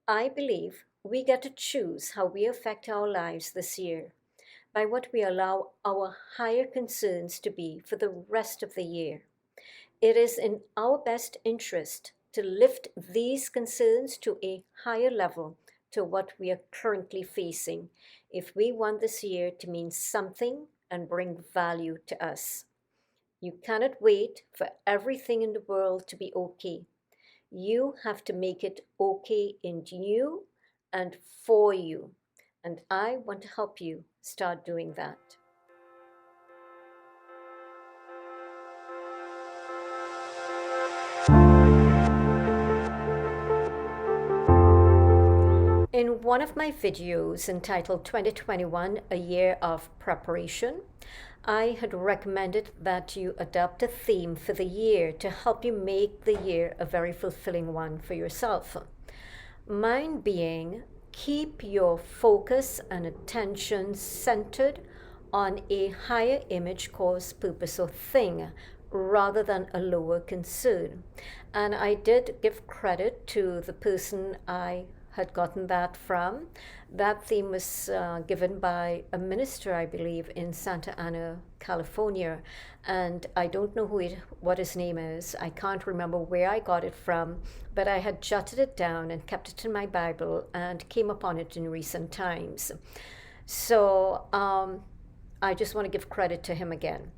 I believe we get to choose how we affect our lives this year by what we allow our higher concerns to be for the rest of the year. It is in our best interest to lift these concerns to a higher level to what we are currently facing if we want this year to mean something and bring value to us. You cannot wait for everything in the world to be okay. You have to make it okay in you and for you. And I want to help you start doing that. In one of my videos entitled 2021 A Year of Preparation, I had recommended that you adopt a theme for the year to help you make the year a very fulfilling one for yourself. Mine being, keep your focus and attention centered on a higher image, cause, purpose, or thing rather than a lower concern. And I did give credit to the person I had gotten that from. That theme was given by a minister, I believe, in Santa Ana, California. And I don't know what his name is. I can't remember where I got it from, but I had jotted it down and kept it in my Bible and came upon it in recent times. So I just want to give credit to him again.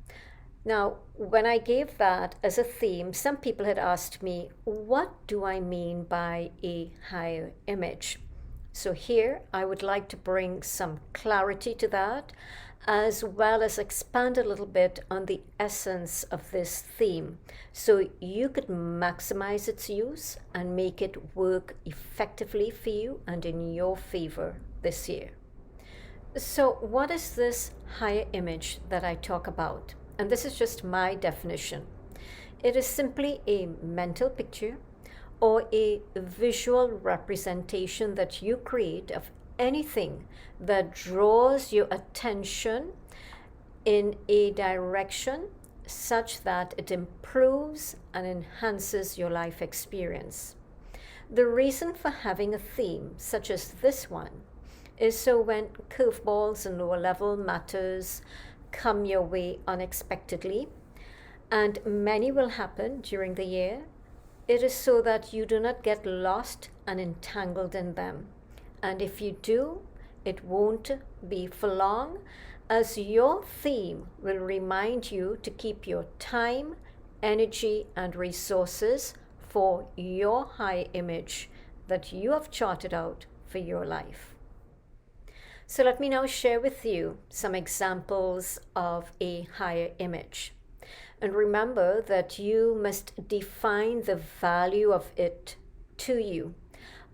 Now, when I gave that as a theme, some people had asked me, what do I mean by a higher image? So here I would like to bring some clarity to that, as well as expand a little bit on the essence of this theme, so you could maximize its use and make it work effectively for you and in your favor this year. So what is this higher image that I talk about? And this is just my definition. It is simply a mental picture or a visual representation that you create of anything that draws your attention in a direction such that it improves and enhances your life experience. The reason for having a theme such as this one is so when curveballs and lower level matters come your way unexpectedly, and many will happen during the year, it is so that you do not get lost and entangled in them. And if you do, it won't be for long, as your theme will remind you to keep your time, energy, and resources for your high image that you have charted out for your life. So let me now share with you some examples of a higher image. And remember that you must define the value of it to you.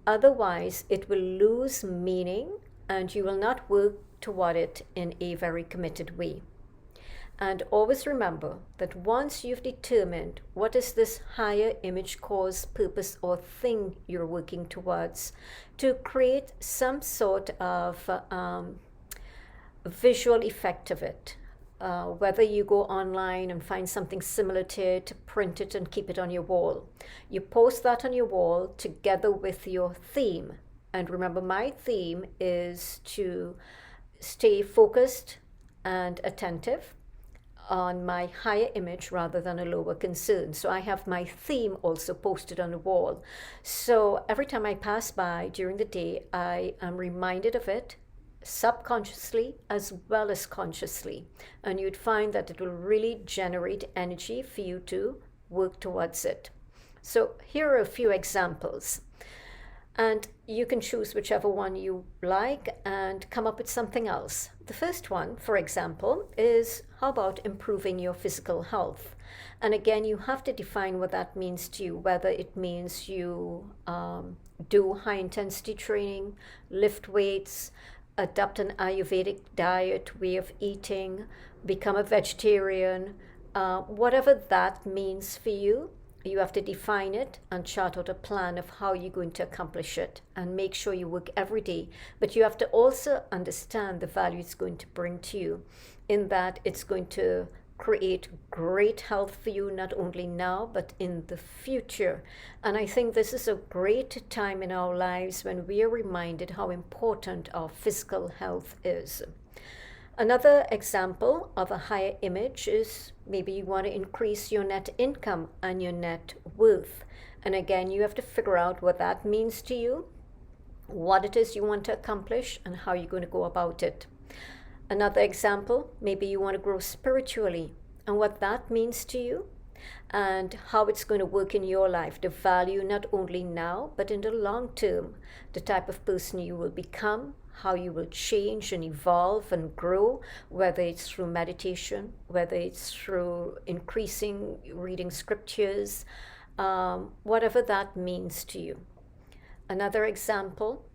Otherwise, it will lose meaning and you will not work toward it in a very committed way. And always remember that once you've determined what is this higher image, cause, purpose, or thing you're working towards, to create some sort of visual effect of it. Whether you go online and find something similar to it, print it and keep it on your wall. You post that on your wall together with your theme. And remember, my theme is to stay focused and attentive on my higher image rather than a lower concern. So I have my theme also posted on the wall. So every time I pass by during the day, I am reminded of it subconsciously as well as consciously. And you'd find that it will really generate energy for you to work towards it. So here are a few examples. And you can choose whichever one you like and come up with something else. The first one, for example, is how about improving your physical health? And again, you have to define what that means to you, whether it means you do high intensity training, lift weights, adopt an Ayurvedic diet, way of eating, become a vegetarian, whatever that means for you. You have to define it and chart out a plan of how you're going to accomplish it and make sure you work every day. But you have to also understand the value it's going to bring to you, in that it's going to create great health for you, not only now, but in the future. And I think this is a great time in our lives when we are reminded how important our physical health is. Another example of a higher image is maybe you want to increase your net income and your net worth. And again, you have to figure out what that means to you, what it is you want to accomplish, and how you're going to go about it. Another example, maybe you want to grow spiritually and what that means to you and how it's going to work in your life, the value not only now, but in the long term, the type of person you will become, how you will change and evolve and grow, whether it's through meditation, whether it's through increasing reading scriptures, whatever that means to you. Another example,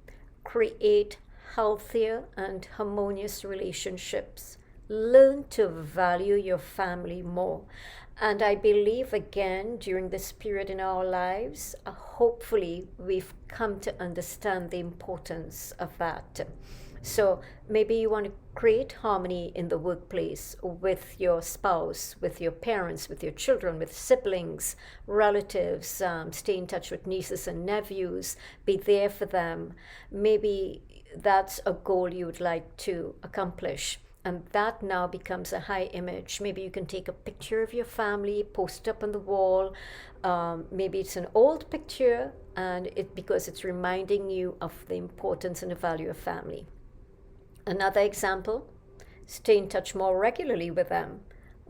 create healthier and harmonious relationships. Learn to value your family more. And I believe, again, during this period in our lives, hopefully we've come to understand the importance of that. So maybe you want to create harmony in the workplace with your spouse, with your parents, with your children, with siblings, relatives, stay in touch with nieces and nephews, be there for them. Maybe that's a goal you would like to accomplish. And that now becomes a high image. Maybe you can take a picture of your family, post it up on the wall. Maybe it's an old picture, and because it's reminding you of the importance and the value of family. Another example, stay in touch more regularly with them.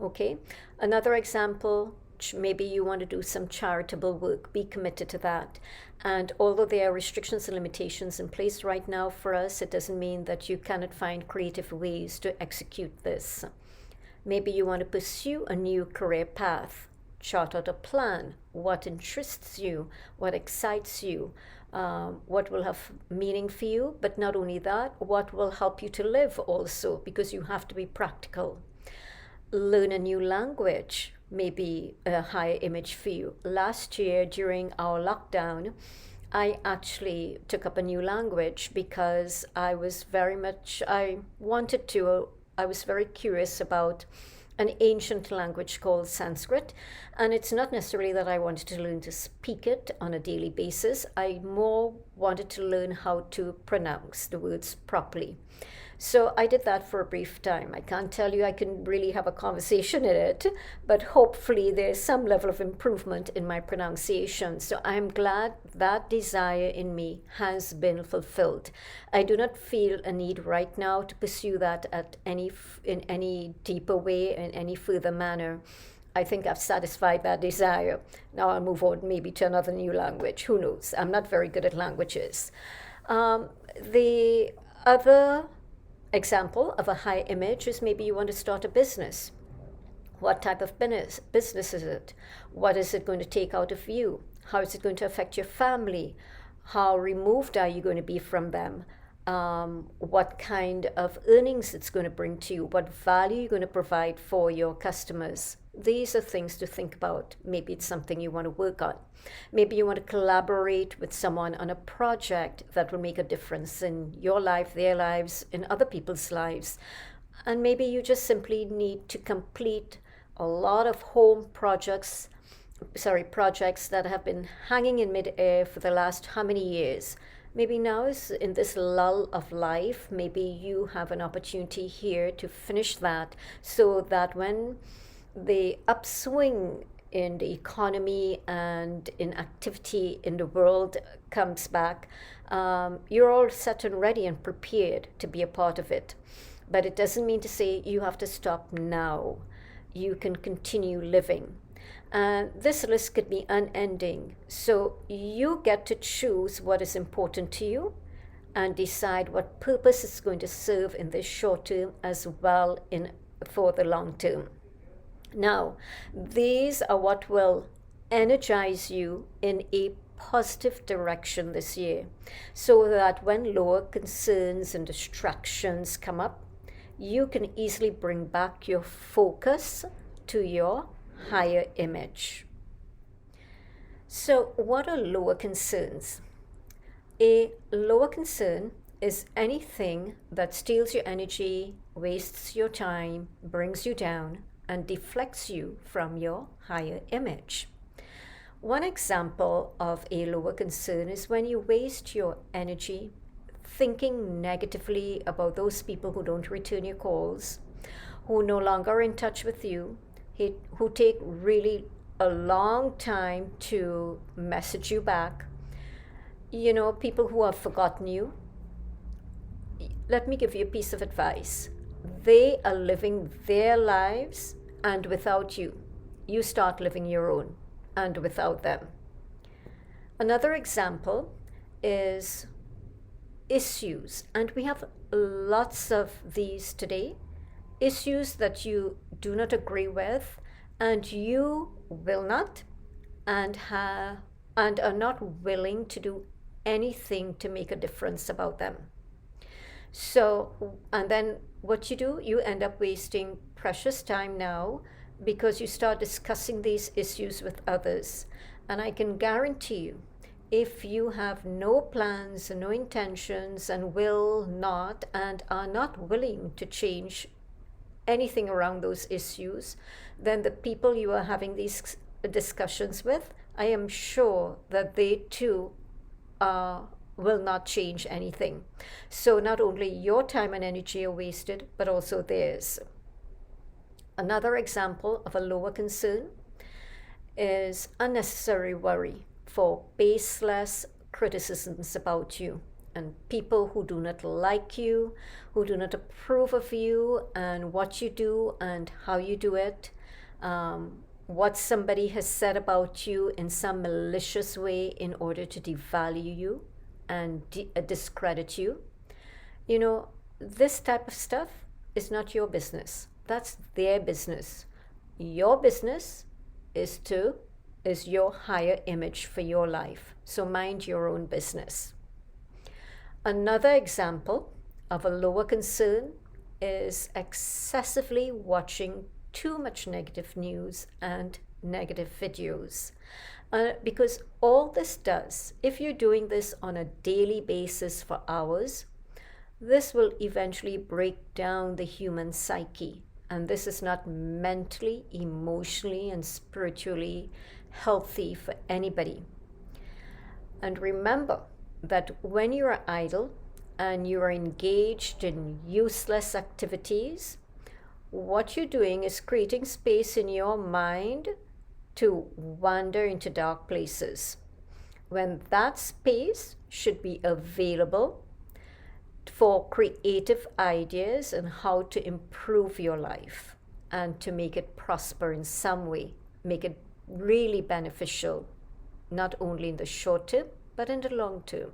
Okay. Another example, maybe you want to do some charitable work, be committed to that. And although there are restrictions and limitations in place right now for us, it doesn't mean that you cannot find creative ways to execute this. Maybe you want to pursue a new career path, chart out a plan, what interests you, what excites you, what will have meaning for you, but not only that, what will help you to live also, because you have to be practical. Learn a new language, maybe a higher image for you. Last year during our lockdown, I actually took up a new language because I was very curious about an ancient language called Sanskrit. And it's not necessarily that I wanted to learn to speak it on a daily basis. I more wanted to learn how to pronounce the words properly. So I did that for a brief time. I can't tell you I can really have a conversation in it, but hopefully there's some level of improvement in my pronunciation. So I'm glad that desire in me has been fulfilled. I do not feel a need right now to pursue that in any deeper way, in any further manner. I think I've satisfied that desire. Now I'll move on maybe to another new language. Who knows? I'm not very good at languages. The other example of a high image is maybe you want to start a business. What type of business is it? What is it going to take out of you? How is it going to affect your family? How removed are you going to be from them? What kind of earnings it's going to bring to you? What value you're going to provide for your customers? These are things to think about. Maybe it's something you want to work on. Maybe you want to collaborate with someone on a project that will make a difference in your life, their lives, in other people's lives. And maybe you just simply need to complete a lot of home projects that have been hanging in midair for the last how many years. Maybe now is in this lull of life, maybe you have an opportunity here to finish that so that when the upswing in the economy and in activity in the world comes back, you're all set and ready and prepared to be a part of it. But it doesn't mean to say you have to stop now. You can continue living. And this list could be unending. So you get to choose what is important to you and decide what purpose it's going to serve in the short term as well for the long term. Now, these are what will energize you in a positive direction this year, so that when lower concerns and distractions come up, you can easily bring back your focus to your higher image. So, what are lower concerns? A lower concern is anything that steals your energy, wastes your time, brings you down, and deflects you from your higher image. One example of a lower concern is when you waste your energy thinking negatively about those people who don't return your calls, who no longer are in touch with you, who take really a long time to message you back, people who have forgotten you. Let me give you a piece of advice. They are living their lives, and without you, you start living your own, and without them. Another example is issues, and we have lots of these today. Issues that you do not agree with, and you will not and are not willing to do anything to make a difference about them. So, and then what you do, you end up wasting precious time now because you start discussing these issues with others. And I can guarantee you, if you have no plans, no intentions, and will not, and are not willing to change anything around those issues, then the people you are having these discussions with, I am sure that they too will not change anything. So not only your time and energy are wasted, but also theirs. Another example of a lower concern is unnecessary worry for baseless criticisms about you and people who do not like you, who do not approve of you and what you do and how you do it, what somebody has said about you in some malicious way in order to devalue you and discredit you. This type of stuff is not your business. That's their business. Your business is your higher image for your life. So mind your own business. Another example of a lower concern is excessively watching too much negative news and negative videos. Because all this does, if you're doing this on a daily basis for hours, this will eventually break down the human psyche. And this is not mentally, emotionally, and spiritually healthy for anybody. And remember that when you are idle and you are engaged in useless activities, what you're doing is creating space in your mind to wander into dark places, when that space should be available for creative ideas and how to improve your life and to make it prosper in some way, make it really beneficial, not only in the short term, but in the long term.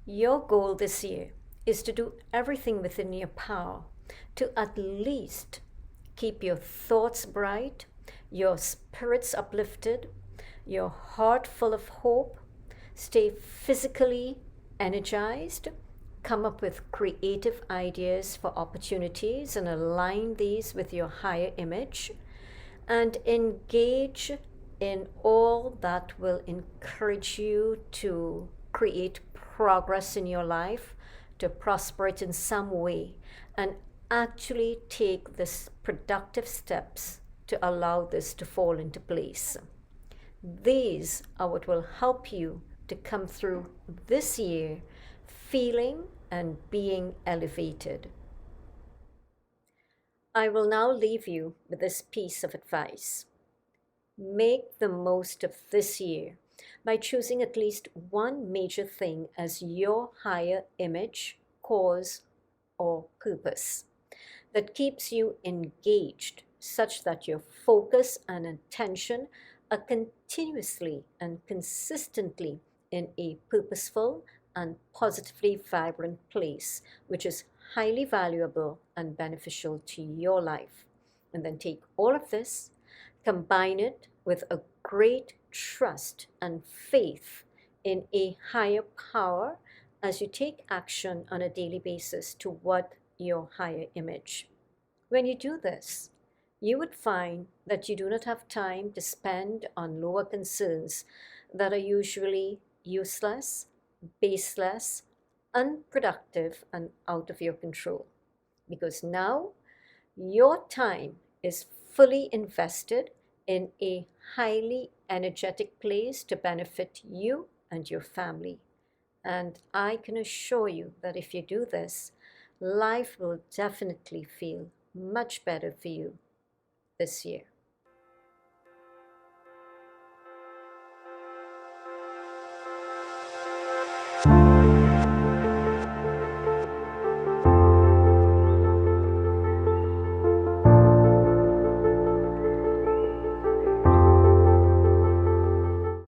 Your goal this year is to do everything within your power to at least keep your thoughts bright, your spirits uplifted, your heart full of hope, stay physically energized, come up with creative ideas for opportunities and align these with your higher image, and engage in all that will encourage you to create progress in your life, to prosper it in some way, and actually take this productive steps to allow this to fall into place. These are what will help you to come through this year feeling and being elevated. I will now leave you with this piece of advice. Make the most of this year by choosing at least one major thing as your higher image, cause, or purpose that keeps you engaged, such that your focus and attention are continuously and consistently in a purposeful and positively vibrant place, which is highly valuable and beneficial to your life. And then take all of this, combine it with a great trust and faith in a higher power as you take action on a daily basis toward your higher image. When you do this, you would find that you do not have time to spend on lower concerns that are usually useless, baseless, unproductive, and out of your control. Because now your time is fully invested in a highly energetic place to benefit you and your family. And I can assure you that if you do this, life will definitely feel much better for you this year.